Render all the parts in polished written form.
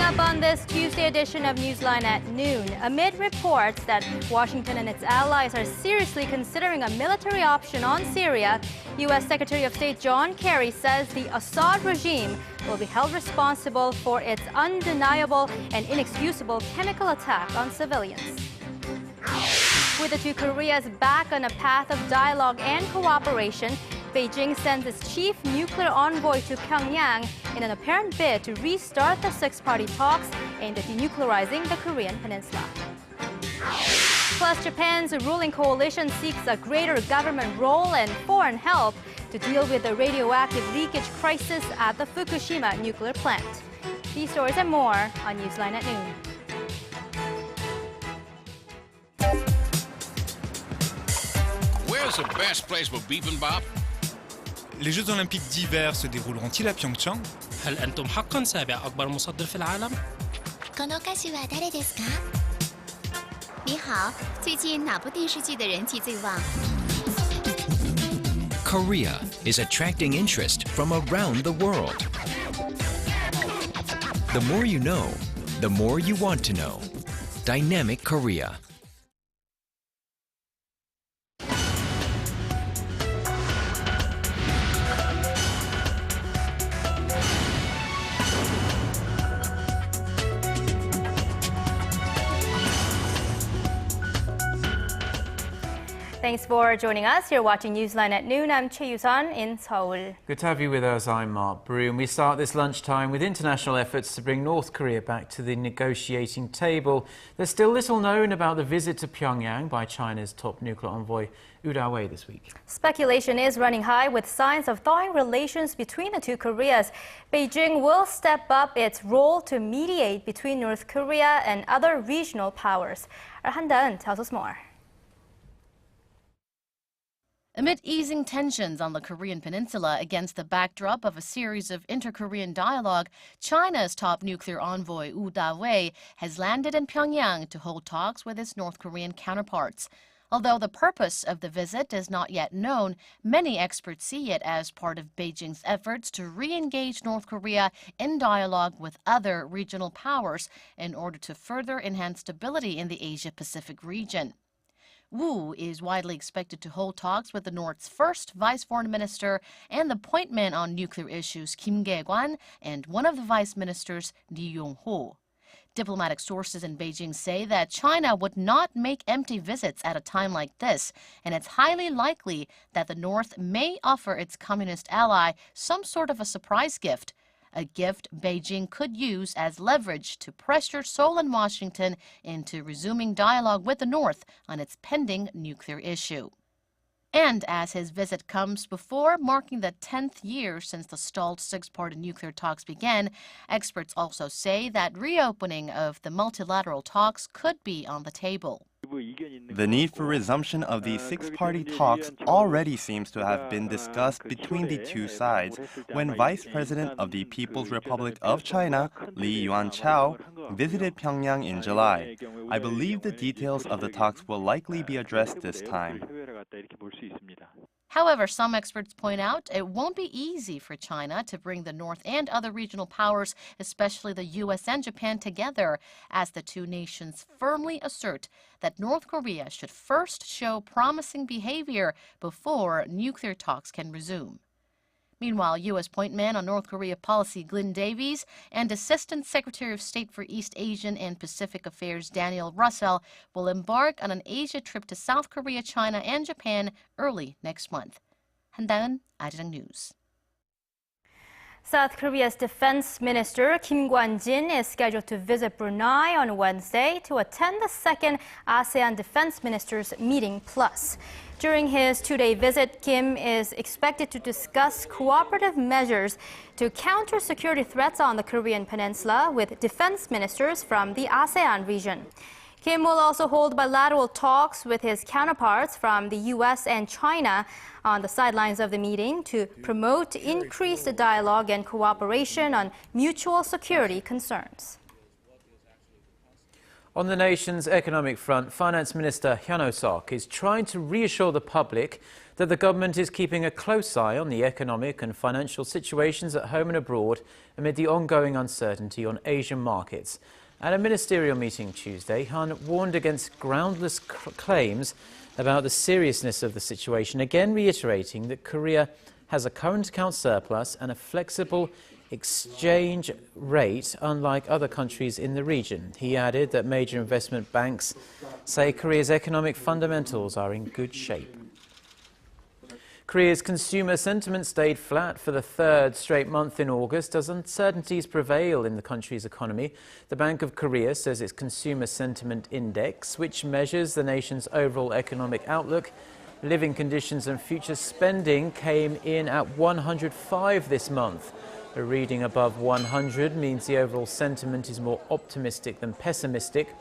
up on this Tuesday edition of Newsline at Noon, amid reports that Washington and its allies are seriously considering a military option on Syria, U.S. Secretary of State John Kerry says the Assad regime will be held responsible for its undeniable and inexcusable chemical attack on civilians. With the two Koreas back on a path of dialogue and cooperation, Beijing sends its chief nuclear envoy to Pyongyang in an apparent bid to restart the six-party talks aimed at denuclearizing the Korean peninsula. Plus, Japan's ruling coalition seeks a greater government role and foreign help to deal with the radioactive leakage crisis at the Fukushima nuclear plant. These stories and more on Newsline at Noon. Where's the best place for bibimbap? Les Jeux Olympiques d'hiver se dérouleront-ils à Pyeongchang? هل أنتم حقاً سابع أكبر مصدر في العالم؟ この歌手は誰ですか？你好，最近哪部电视剧的人气最旺？ Korea is attracting interest from around the world. The more you know, the more you want to know. Dynamic Korea. Thanks for joining us. You're watching Newsline at Noon. I'm Choi Yusan in Seoul. Good to have you with us. I'm Mark Brew, and we start this lunchtime with international efforts to bring North Korea back to the negotiating table. There's still little known about the visit to Pyongyang by China's top nuclear envoy, Woo Da-wei, this week. Speculation is running high with signs of thawing relations between the two Koreas. Beijing will step up its role to mediate between North Korea and other regional powers. Han Dan tells us more. Amid easing tensions on the Korean peninsula against the backdrop of a series of inter-Korean dialogue, China's top nuclear envoy Woo Da-wei has landed in Pyongyang to hold talks with his North Korean counterparts. Although the purpose of the visit is not yet known, many experts see it as part of Beijing's efforts to re-engage North Korea in dialogue with other regional powers in order to further enhance stability in the Asia-Pacific region. Woo is widely expected to hold talks with the North's first vice foreign minister and the point man on nuclear issues, Kim Gae-kwan, and one of the vice ministers, Lee Yong-ho. Diplomatic sources in Beijing say that China would not make empty visits at a time like this, and it's highly likely that the North may offer its communist ally some sort of a surprise gift. A gift Beijing could use as leverage to pressure Seoul and Washington into resuming dialogue with the North on its pending nuclear issue. And as his visit comes before marking the 10th year since the stalled six-party nuclear talks began, experts also say that reopening of the multilateral talks could be on the table. The need for resumption of these six-party talks already seems to have been discussed between the two sides when Vice President of the People's Republic of China, Lee Yuan-chao, visited Pyongyang in July. I believe the details of the talks will likely be addressed this time. However, some experts point out it won't be easy for China to bring the North and other regional powers, especially the U.S. and Japan, together, as the two nations firmly assert that North Korea should first show promising behavior before nuclear talks can resume. Meanwhile, U.S. point man on North Korea policy Glyn Davies and Assistant Secretary of State for East Asian and Pacific Affairs Daniel Russell will embark on an Asia trip to South Korea, China, and Japan early next month. Han Da-eun, Arirang News. South Korea's Defense Minister Kim Kwan-jin is scheduled to visit Brunei on Wednesday to attend the second ASEAN Defense Ministers Meeting Plus. During his two-day visit, Kim is expected to discuss cooperative measures to counter security threats on the Korean peninsula with defense ministers from the ASEAN region. Kim will also hold bilateral talks with his counterparts from the U.S. and China on the sidelines of the meeting to promote increased dialogue and cooperation on mutual security concerns. On the nation's economic front, Finance Minister Hyun Oh-seok is trying to reassure the public that the government is keeping a close eye on the economic and financial situations at home and abroad amid the ongoing uncertainty on Asian markets. At a ministerial meeting Tuesday, Han warned against groundless claims about the seriousness of the situation, again reiterating that Korea has a current account surplus and a flexible exchange rate unlike other countries in the region. He added that major investment banks say Korea's economic fundamentals are in good shape. Korea's consumer sentiment stayed flat for the third straight month in August as uncertainties prevail in the country's economy. The Bank of Korea says its consumer sentiment index, which measures the nation's overall economic outlook, living conditions and future spending, came in at 105 this month. A reading above 100 means the overall sentiment is more optimistic than pessimistic.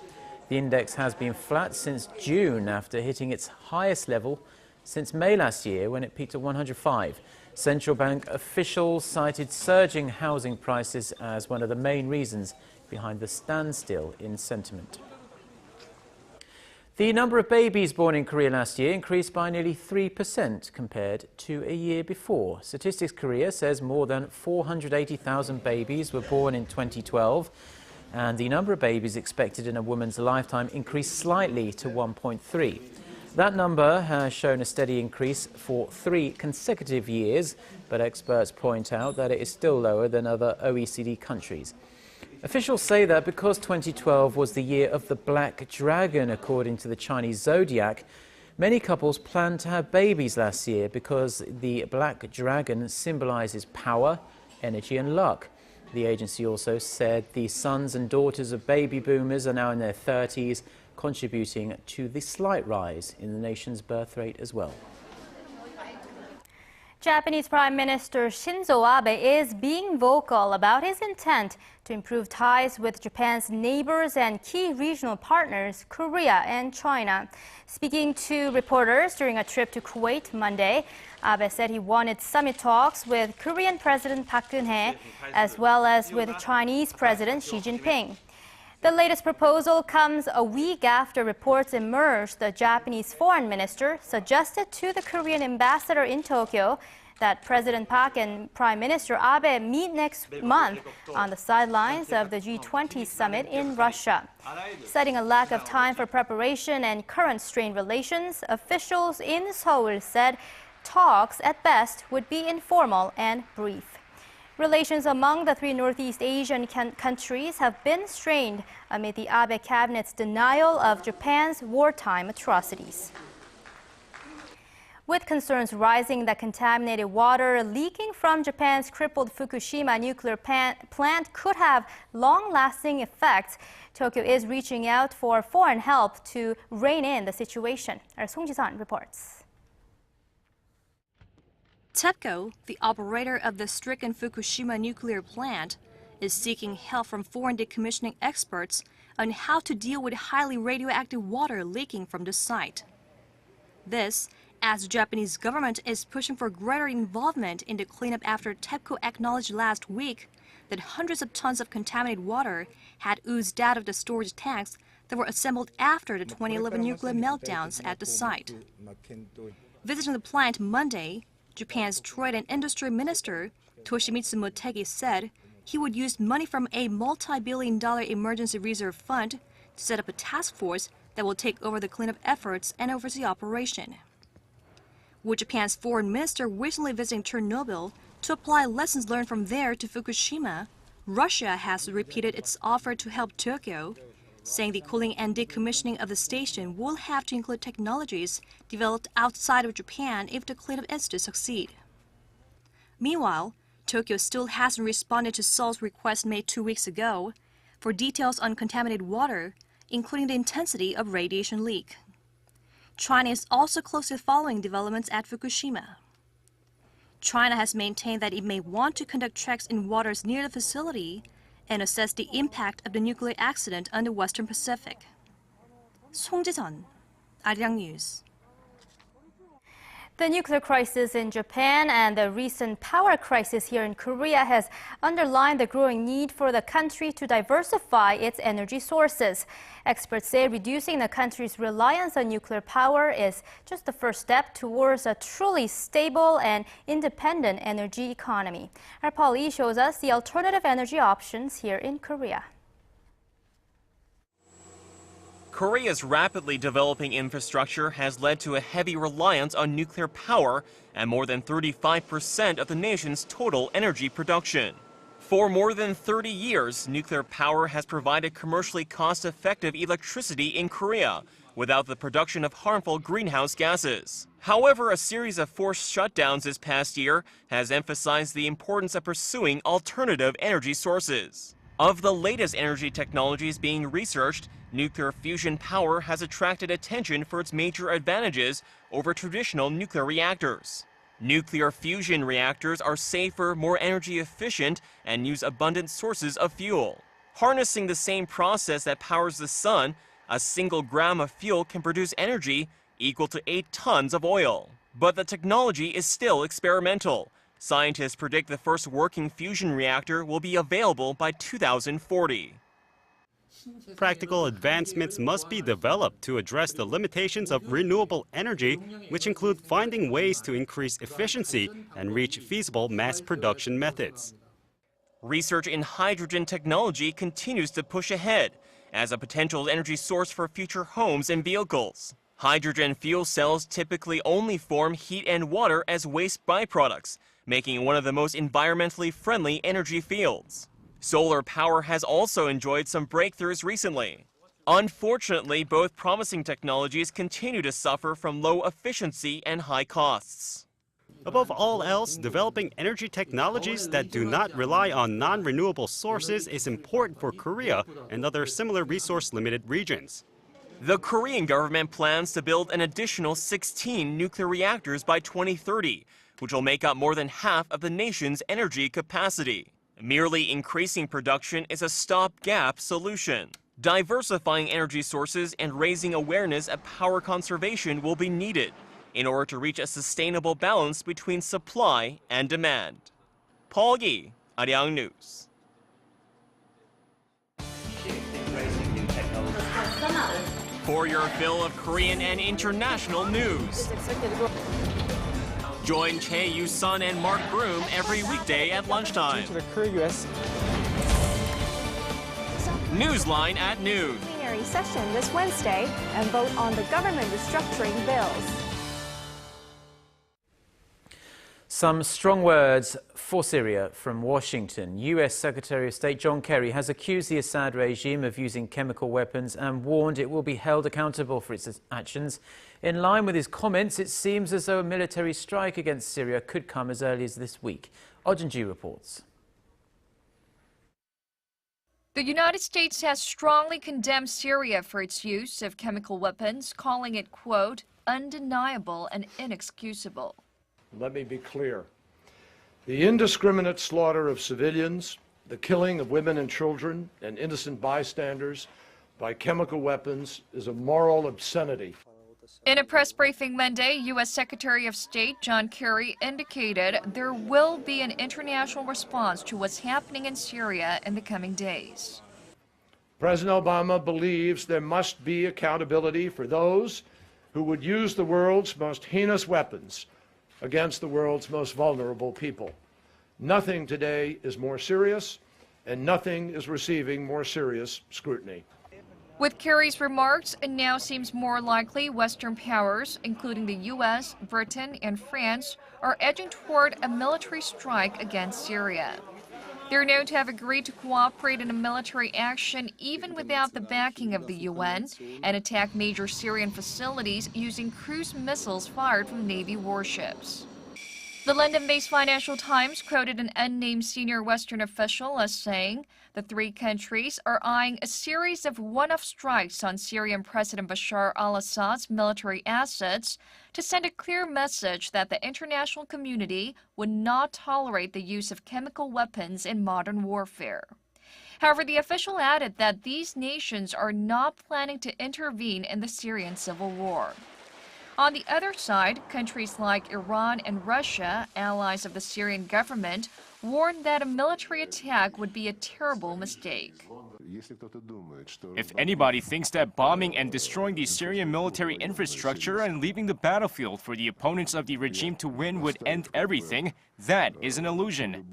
The index has been flat since June after hitting its highest level since May last year when it peaked at 105. Central bank officials cited surging housing prices as one of the main reasons behind the standstill in sentiment. The number of babies born in Korea last year increased by nearly 3% compared to a year before. Statistics Korea says more than 480,000 babies were born in 2012, and the number of babies expected in a woman's lifetime increased slightly to 1.3. That number has shown a steady increase for 3 consecutive years, but experts point out that it is still lower than other OECD countries. Officials say that because 2012 was the year of the Black Dragon, according to the Chinese zodiac, many couples planned to have babies last year because the Black Dragon symbolizes power, energy and luck. The agency also said the sons and daughters of baby boomers are now in their 30s, contributing to the slight rise in the nation's birth rate as well. Japanese Prime Minister Shinzo Abe is being vocal about his intent to improve ties with Japan's neighbors and key regional partners, Korea and China. Speaking to reporters during a trip to Kuwait Monday, Abe said he wanted summit talks with Korean President Park Geun-hye as well as with Chinese President Xi Jinping. The latest proposal comes a week after reports emerged the Japanese foreign minister suggested to the Korean ambassador in Tokyo that President Park and Prime Minister Abe meet next month on the sidelines of the G20 summit in Russia. Citing a lack of time for preparation and current strained relations, officials in Seoul said talks at best would be informal and brief. Relations among the 3 Northeast Asian countries have been strained amid the Abe cabinet's denial of Japan's wartime atrocities. With concerns rising that contaminated water leaking from Japan's crippled Fukushima nuclear plant could have long-lasting effects, Tokyo is reaching out for foreign help to rein in the situation. Our Song Ji-sun reports. TEPCO, the operator of the stricken Fukushima nuclear plant, is seeking help from foreign decommissioning experts on how to deal with highly radioactive water leaking from the site. This, as the Japanese government is pushing for greater involvement in the cleanup after TEPCO acknowledged last week that hundreds of tons of contaminated water had oozed out of the storage tanks that were assembled after the 2011 nuclear meltdowns at the site. Visiting the plant Monday, Japan's Trade and Industry Minister Toshimitsu Motegi said he would use money from a multi-billion-dollar emergency reserve fund to set up a task force that will take over the cleanup efforts and oversee operation. With Japan's foreign minister recently visiting Chernobyl to apply lessons learned from there to Fukushima, Russia has repeated its offer to help Tokyo, saying the cooling and decommissioning of the station will have to include technologies developed outside of Japan if the cleanup is to succeed. Meanwhile, Tokyo still hasn't responded to Seoul's request made 2 weeks ago for details on contaminated water, including the intensity of radiation leak. China is also closely following developments at Fukushima. China has maintained that it may want to conduct checks in waters near the facility and assess the impact of the nuclear accident on the Western Pacific. Song Ji-sun, Arirang News. The nuclear crisis in Japan and the recent power crisis here in Korea has underlined the growing need for the country to diversify its energy sources. Experts say reducing the country's reliance on nuclear power is just the first step towards a truly stable and independent energy economy. Our Paul Lee shows us the alternative energy options here in Korea. Korea's rapidly developing infrastructure has led to a heavy reliance on nuclear power and more than 35% of the nation's total energy production. For more than 30 years, nuclear power has provided commercially cost-effective electricity in Korea without the production of harmful greenhouse gases. However, a series of forced shutdowns this past year has emphasized the importance of pursuing alternative energy sources. Of the latest energy technologies being researched, nuclear fusion power has attracted attention for its major advantages over traditional nuclear reactors. Nuclear fusion reactors are safer, more energy efficient, and use abundant sources of fuel. Harnessing the same process that powers the sun, a single gram of fuel can produce energy equal to 8 tons of oil. But the technology is still experimental. Scientists predict the first working fusion reactor will be available by 2040. Practical advancements must be developed to address the limitations of renewable energy, which include finding ways to increase efficiency and reach feasible mass production methods. Research in hydrogen technology continues to push ahead as a potential energy source for future homes and vehicles. Hydrogen fuel cells typically only form heat and water as waste byproducts, making it one of the most environmentally friendly energy fields. Solar power has also enjoyed some breakthroughs recently. Unfortunately, both promising technologies continue to suffer from low efficiency and high costs. Above all else, developing energy technologies that do not rely on non-renewable sources is important for Korea and other similar resource-limited regions. The Korean government plans to build an additional 16 nuclear reactors by 2030, which will make up more than half of the nation's energy capacity. Merely increasing production is a stopgap solution. Diversifying energy sources and raising awareness of power conservation will be needed in order to reach a sustainable balance between supply and demand. Paul Lee, Arirang News. For your fill of Korean and international news. Join Chae Yu-sun and Mark Broom every weekday at lunchtime. Newsline at Noon. Plenary session this Wednesday and vote on the government restructuring bills. Some strong words for Syria from Washington. U.S. Secretary of State John Kerry has accused the Assad regime of using chemical weapons and warned it will be held accountable for its actions. In line with his comments, it seems as though a military strike against Syria could come as early as this week. Ojenji reports. The United States has strongly condemned Syria for its use of chemical weapons, calling it, quote, undeniable and inexcusable. Let me be clear. The indiscriminate slaughter of civilians, the killing of women and children and innocent bystanders by chemical weapons is a moral obscenity. In a press briefing Monday, U.S. Secretary of State John Kerry indicated there will be an international response to what's happening in Syria in the coming days. President Obama believes there must be accountability for those who would use the world's most heinous weapons against the world's most vulnerable people. Nothing today is more serious, and nothing is receiving more serious scrutiny. With Kerry's remarks, it now seems more likely Western powers, including the U.S., Britain, and France, are edging toward a military strike against Syria. They're known to have agreed to cooperate in a military action even without the backing of the UN and attack major Syrian facilities using cruise missiles fired from Navy warships. The London-based Financial Times quoted an unnamed senior Western official as saying the three countries are eyeing a series of one-off strikes on Syrian President Bashar al-Assad's military assets to send a clear message that the international community would not tolerate the use of chemical weapons in modern warfare. However, the official added that these nations are not planning to intervene in the Syrian civil war. On the other side, countries like Iran and Russia, allies of the Syrian government, warned that a military attack would be a terrible mistake. If anybody thinks that bombing and destroying the Syrian military infrastructure and leaving the battlefield for the opponents of the regime to win would end everything, that is an illusion.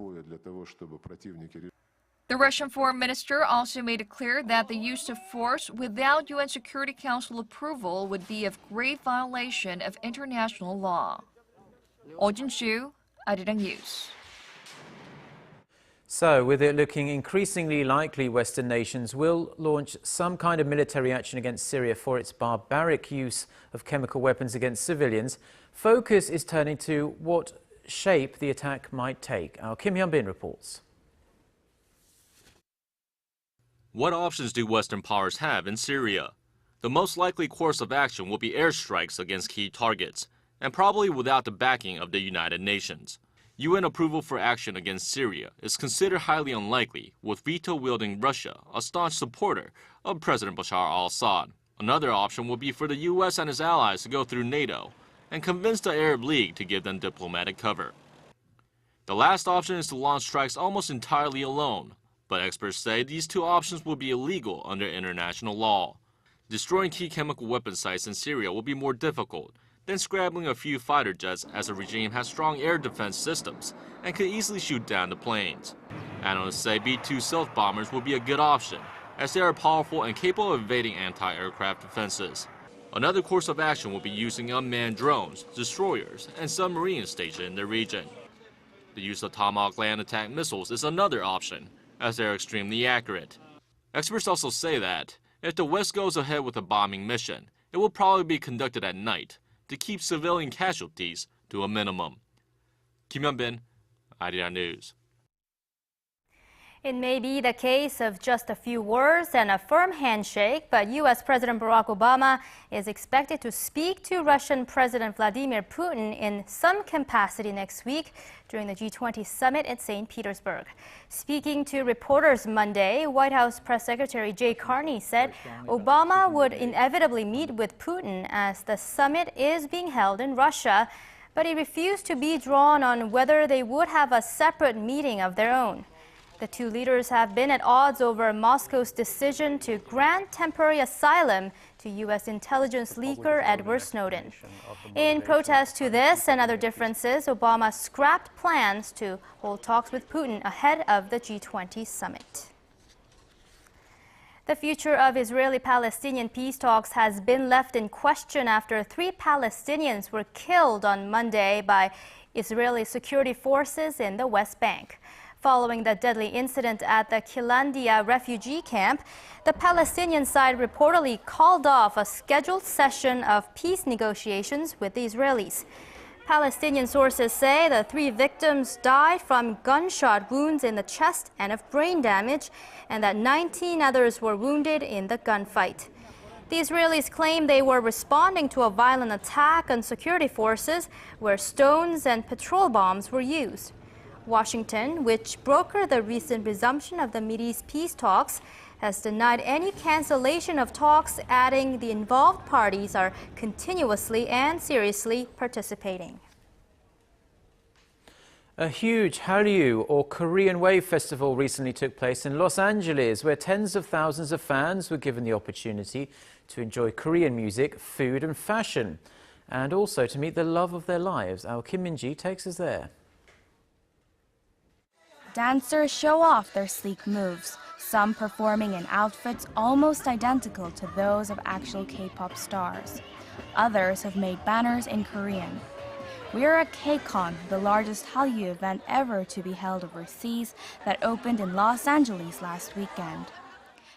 The Russian foreign minister also made it clear that the use of force without UN Security Council approval would be a grave violation of international law. Oh Jin-shu, Arirang News. So, with it looking increasingly likely Western nations will launch some kind of military action against Syria for its barbaric use of chemical weapons against civilians, focus is turning to what shape the attack might take. Our Kim Hyun-bin reports. What options do Western powers have in Syria? The most likely course of action will be airstrikes against key targets, and probably without the backing of the United Nations. UN approval for action against Syria is considered highly unlikely, with veto-wielding Russia a staunch supporter of President Bashar al-Assad. Another option would be for the US and its allies to go through NATO and convince the Arab League to give them diplomatic cover. The last option is to launch strikes almost entirely alone, but experts say these two options will be illegal under international law. Destroying key chemical weapon sites in Syria will be more difficult than scrabbling a few fighter jets, as the regime has strong air defense systems and could easily shoot down the planes. Analysts say B-2 stealth bombers will be a good option, as they are powerful and capable of evading anti-aircraft defenses. Another course of action will be using unmanned drones, destroyers, and submarines stationed in the region. The use of Tomahawk land attack missiles is another option, as they are extremely accurate. Experts also say that if the West goes ahead with a bombing mission, it will probably be conducted at night to keep civilian casualties to a minimum. Kim Hyun-bin, Arirang News. It may be the case of just a few words and a firm handshake, but U.S. President Barack Obama is expected to speak to Russian President Vladimir Putin in some capacity next week during the G20 summit in St. Petersburg. Speaking to reporters Monday, White House Press Secretary Jay Carney said Obama would inevitably meet with Putin as the summit is being held in Russia, but he refused to be drawn on whether they would have a separate meeting of their own. The two leaders have been at odds over Moscow's decision to grant temporary asylum to U.S. intelligence leaker Edward Snowden. In protest to this and other differences, Obama scrapped plans to hold talks with Putin ahead of the G20 summit. The future of Israeli-Palestinian peace talks has been left in question after 3 Palestinians were killed on Monday by Israeli security forces in the West Bank. Following the deadly incident at the Kilandia refugee camp, the Palestinian side reportedly called off a scheduled session of peace negotiations with the Israelis. Palestinian sources say the 3 victims died from gunshot wounds in the chest and of brain damage, and that 19 others were wounded in the gunfight. The Israelis claim they were responding to a violent attack on security forces where stones and patrol bombs were used. Washington, which brokered the recent resumption of the Mideast peace talks, has denied any cancellation of talks, adding the involved parties are continuously and seriously participating. A huge Hallyu, or Korean Wave Festival, recently took place in Los Angeles, where tens of thousands of fans were given the opportunity to enjoy Korean music, food and fashion, and also to meet the love of their lives. Our Kim Min-ji takes us there. Dancers show off their sleek moves, some performing in outfits almost identical to those of actual K-pop stars. Others have made banners in Korean. We're at KCON, the largest Hallyu event ever to be held overseas, that opened in Los Angeles last weekend.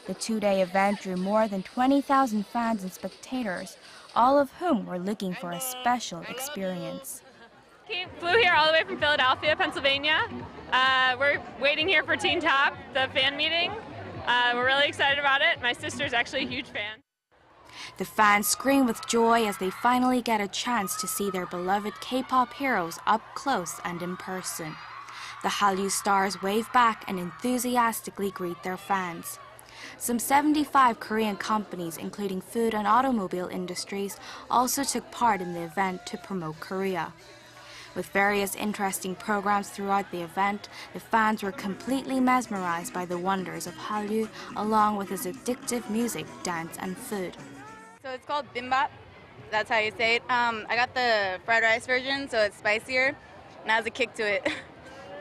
The 2-day event drew more than 20,000 fans and spectators, all of whom were looking for a special experience. Flew here all the way from Philadelphia, Pennsylvania. We're waiting here for Teen Top, the fan meeting. We're really excited about it. My sister's actually a huge fan. The fans scream with joy as they finally get a chance to see their beloved K-pop heroes up close and in person. The Hallyu stars wave back and enthusiastically greet their fans. Some 75 Korean companies, including food and automobile industries, also took part in the event to promote Korea. With various interesting programs throughout the event, the fans were completely mesmerized by the wonders of Hallyu, along with its addictive music, dance, and food. So it's called bimbap. That's how you say it. I got the fried rice version, so it's spicier, and has a kick to it,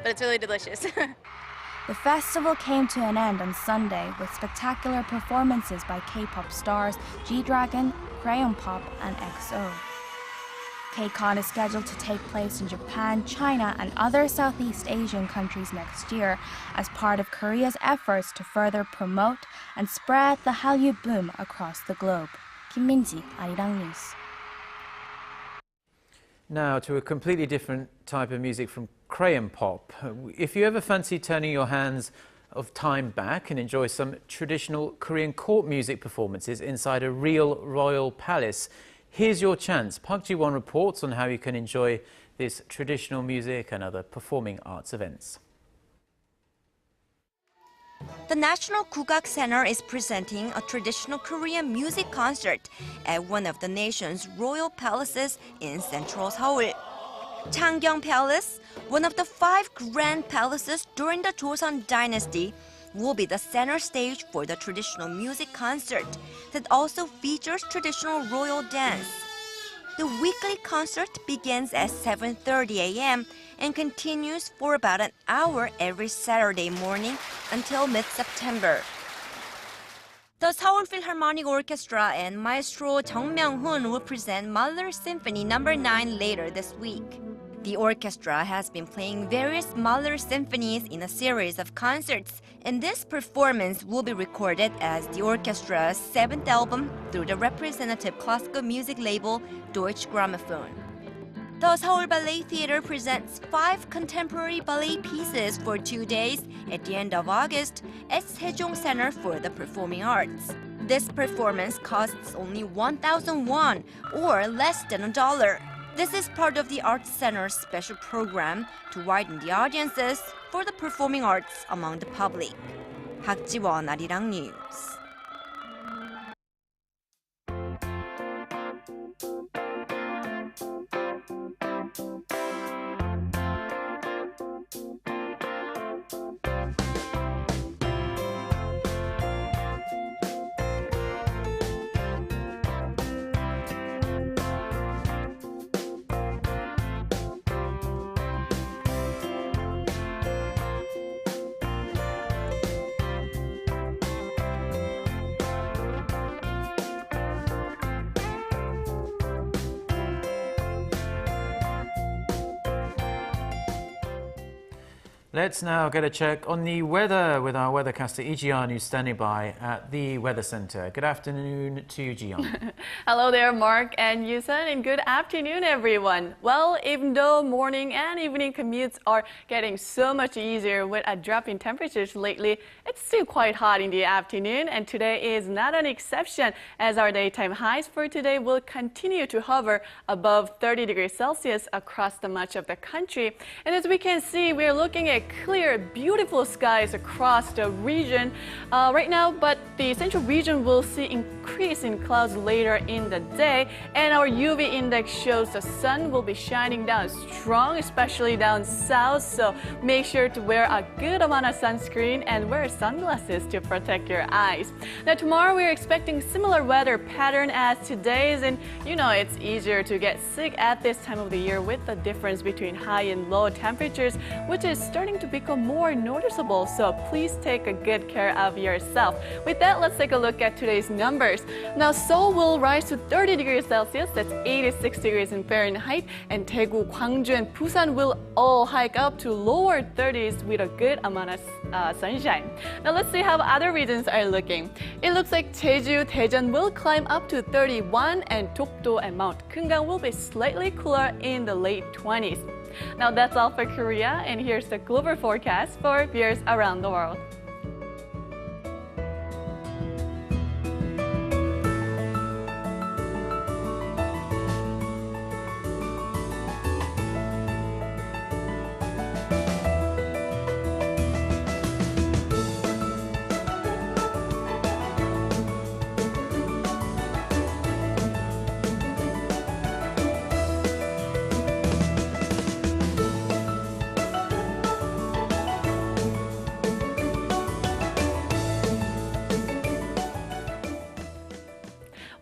but it's really delicious. The festival came to an end on Sunday with spectacular performances by K-pop stars G-Dragon, Crayon Pop, and EXO. K-Con is scheduled to take place in Japan, China, and other Southeast Asian countries next year as part of Korea's efforts to further promote and spread the Hallyu boom across the globe. Kim Min-ji, Arirang News. Now to a completely different type of music from Crayon Pop. If you ever fancy turning your hands of time back and enjoy some traditional Korean court music performances inside a real royal palace, here's your chance. Park Ji-won reports on how you can enjoy this traditional music and other performing arts events. The National Kugak Center is presenting a traditional Korean music concert at one of the nation's royal palaces in central Seoul. Changgyeong Palace, one of the 5 grand palaces during the Joseon dynasty, will be the center stage for the traditional music concert that also features traditional royal dance. The weekly concert begins at 7:30 a.m. and continues for about an hour every Saturday morning until mid-September. The Seoul Philharmonic Orchestra and Maestro Jung Myung-hoon will present Mahler Symphony No. 9 later this week. The orchestra has been playing various Mahler symphonies in a series of concerts, and this performance will be recorded as the orchestra's 7th album through the representative classical music label Deutsche Grammophon. The Seoul Ballet Theatre presents 5 contemporary ballet pieces for 2 days at the end of August at Sejong Center for the Performing Arts. This performance costs only 1,000 won, or less than $1. This is part of the Arts Center's special program to widen the audiences for the performing arts among the public. Park Ji-won, Arirang News. Let's now get a check on the weather with our weathercaster Lee Ji-yeon, who's standing by at the Weather Center. Good afternoon to you, Ji-yeon. Hello there, Mark and Yusun, and good afternoon, everyone. Well, even though morning and evening commutes are getting so much easier with a drop in temperatures lately, it's still quite hot in the afternoon, and today is not an exception, as our daytime highs for today will continue to hover above 30 degrees Celsius across the much of the country. And as we can see, we're looking at clear, beautiful skies across the region right now, but the central region will see increase in clouds later in the day, and our UV index shows the sun will be shining down strong, especially down south, so make sure to wear a good amount of sunscreen and wear sunglasses to protect your eyes. Now tomorrow we're expecting similar weather pattern as today's, and you know it's easier to get sick at this time of the year with the difference between high and low temperatures, which is starting to become more noticeable, so please take a good care of yourself. With that, let's take a look at today's numbers. Now Seoul will rise to 30 degrees Celsius, that's 86 degrees in Fahrenheit, and Daegu, Gwangju, and Busan will all hike up to lower 30s with a good amount of sunshine. Now let's see how other regions are looking. It looks like Jeju, Daejeon will climb up to 31, and Dokdo and Mount Kumgang will be slightly cooler in the late 20s. Now that's all for Korea, and here's the global forecast for viewers around the world.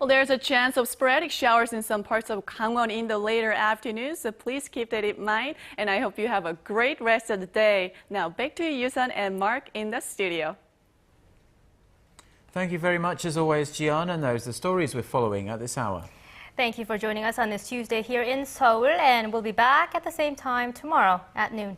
Well, there's a chance of sporadic showers in some parts of Gangwon in the later afternoon, so please keep that in mind. And I hope you have a great rest of the day. Now back to you, Yusan and Mark in the studio. Thank you very much as always, Gian, and those are the stories we're following at this hour. Thank you for joining us on this Tuesday here in Seoul, and we'll be back at the same time tomorrow at noon.